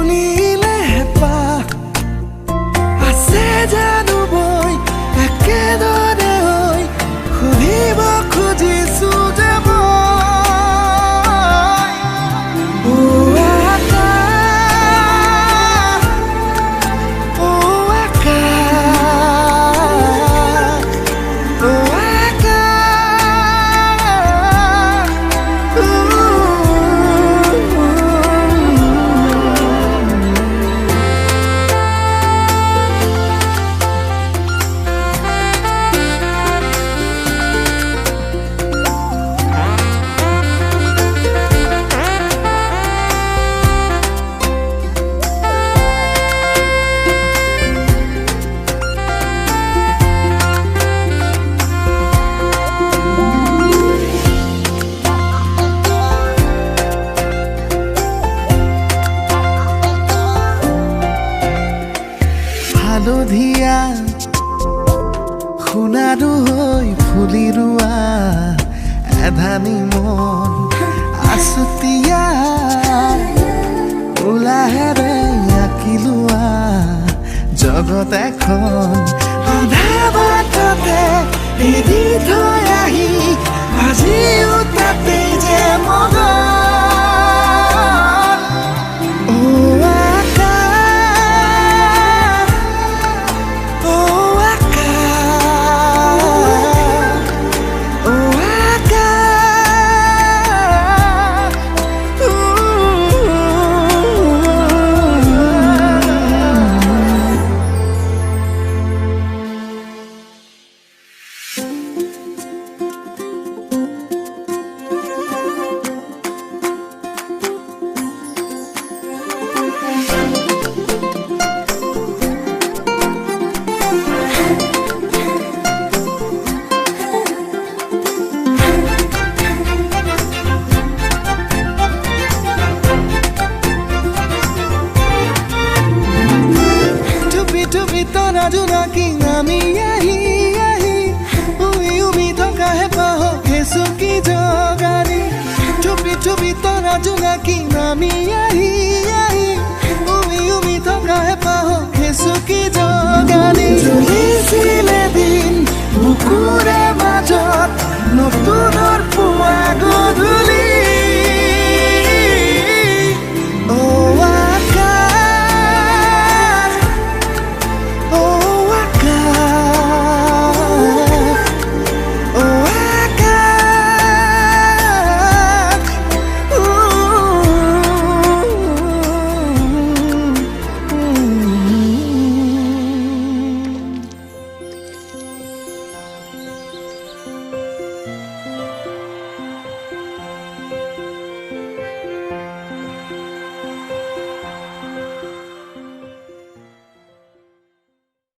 শুনিলে পা আছে জানো বৈ একেদৰে হৈ সুধিব খুজিছো যে হালধীয়া সোণাৰু হৈ ফুলি ৰোৱা এধানি মন আছুতীয়া উলাহেৰে আঁকি লোৱা জগত এখন আধা বাটতে এৰি থৈ আহি আজিও তাতেই যে মগন তৰা জোনাকী নামি আহি আহি উমি উমি থকাহে পাহকে চকী জগাৰী চুপি চুপি তৰা জোনাকী নামি আহি আহি উমি উমি থকাহে পাহকে চকী জগাৰী চলিছিলে দিন বুকুৰে মাজত নতুনৰ পুৱা গধূলি